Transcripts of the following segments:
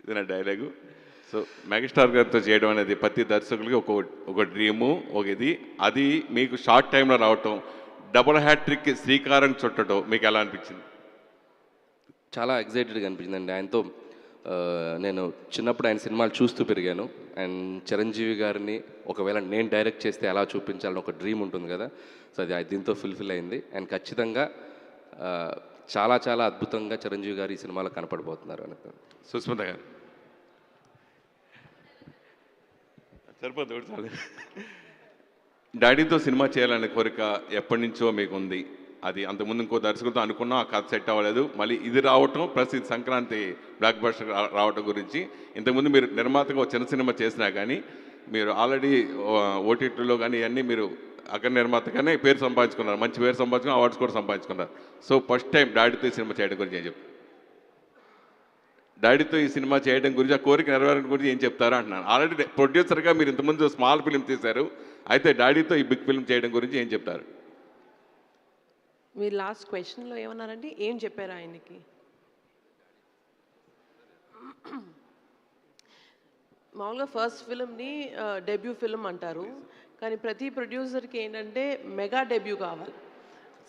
ఇది నా dialogue. So megastar గారితో చేయడం అనేది ప్రతి దర్శకులకి ఒక డ్రీము, ఒక ఇది. అది మీకు షార్ట్ టైంలో రావటం, డబుల్ హ్యాట్రిక్ శ్రీకారం చుట్టడం మీకు ఎలా అనిపించింది? చాలా ఎగ్జైటెడ్గా అనిపించిందండి. ఆయనతో నేను చిన్నప్పుడు ఆయన సినిమాలు చూస్తూ పెరిగాను. అండ్ చిరంజీవి గారిని ఒకవేళ నేను డైరెక్ట్ చేస్తే ఎలా చూపించాలని ఒక డ్రీమ్ ఉంటుంది కదా, సో అది దీంతో ఫుల్ఫిల్ అయింది. అండ్ ఖచ్చితంగా చాలా చాలా అద్భుతంగా చిరంజీవి గారు ఈ సినిమాలో కనపడబోతున్నారు అని. సుస్మిత గారు సరిపోతుంది చాలు. డాడీతో సినిమా చేయాలనే కోరిక ఎప్పటి నుంచో మీకు ఉంది. అది అంతకుముందు ఇంకో దర్శకులతో అనుకున్నా, ఆ కథ సెట్ అవ్వలేదు. మళ్ళీ ఇది రావటం ప్లస్ ఇది సంక్రాంతి బ్లాక్ బస్టర్ రావటం గురించి, ఇంతకుముందు మీరు నిర్మాతగా ఒక చిన్న సినిమా చేసినా కానీ మీరు ఆల్రెడీ ఓటీటీలో కానీ ఇవన్నీ మీరు అక్కడ నిర్మాతగానే పేరు సంపాదించుకున్నారు, మంచి పేరు సంపాదించుకుని అవార్డ్స్ కూడా సంపాదించుకున్నారు. సో ఫస్ట్ టైం డాడీతో ఈ సినిమా చేయడం గురించి ఏం చెప్తారు? డాడీతో ఈ సినిమా చేయడం గురించి, ఆ కోరిక నెరవేరడం గురించి ఏం చెప్తారా అంటున్నాను. ఆల్రెడీ ప్రొడ్యూసర్గా మీరు ఇంతకుముందు స్మాల్ ఫిల్మ్ తీశారు, అయితే డాడీతో ఈ బిగ్ ఫిల్మ్ చేయడం గురించి ఏం చెప్తారు? మీరు లాస్ట్ క్వశ్చన్లో ఏమన్నారంటే ఏం చెప్పారు ఆయనకి? మామూలుగా ఫస్ట్ ఫిల్మ్ని డెబ్యూ ఫిల్మ్ అంటారు, కానీ ప్రతి ప్రొడ్యూసర్కి ఏంటంటే మెగా డెబ్యూ కావాలి.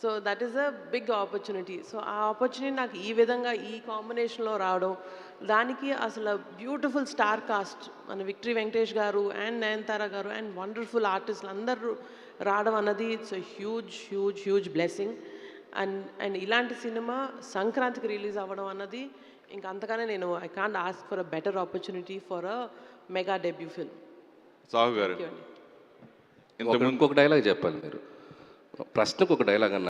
So that is a big opportunity. So ఆ ఆపర్చునిటీ నాకు ఈ విధంగా ఈ కాంబినేషన్లో రావడం, దానికి అసలు బ్యూటిఫుల్ స్టార్ కాస్ట్ మన విక్టరీ వెంకటేష్ గారు అండ్ నయనతార గారు అండ్ వండర్ఫుల్ ఆర్టిస్టులు అందరూ రావడం అన్నది it's huge huge huge blessing. And ఇలాంటి సినిమా సంక్రాంతికి రిలీజ్ అవ్వడం అన్నది ఇంకా అంతగానే నేను I can't ask for a better opportunity for a mega debut film. Sahu గారు ఇంకొక డైలాగ్ చెప్పాలి మీరు. ప్రశ్నకు ఒక డైలాగ్ అన్న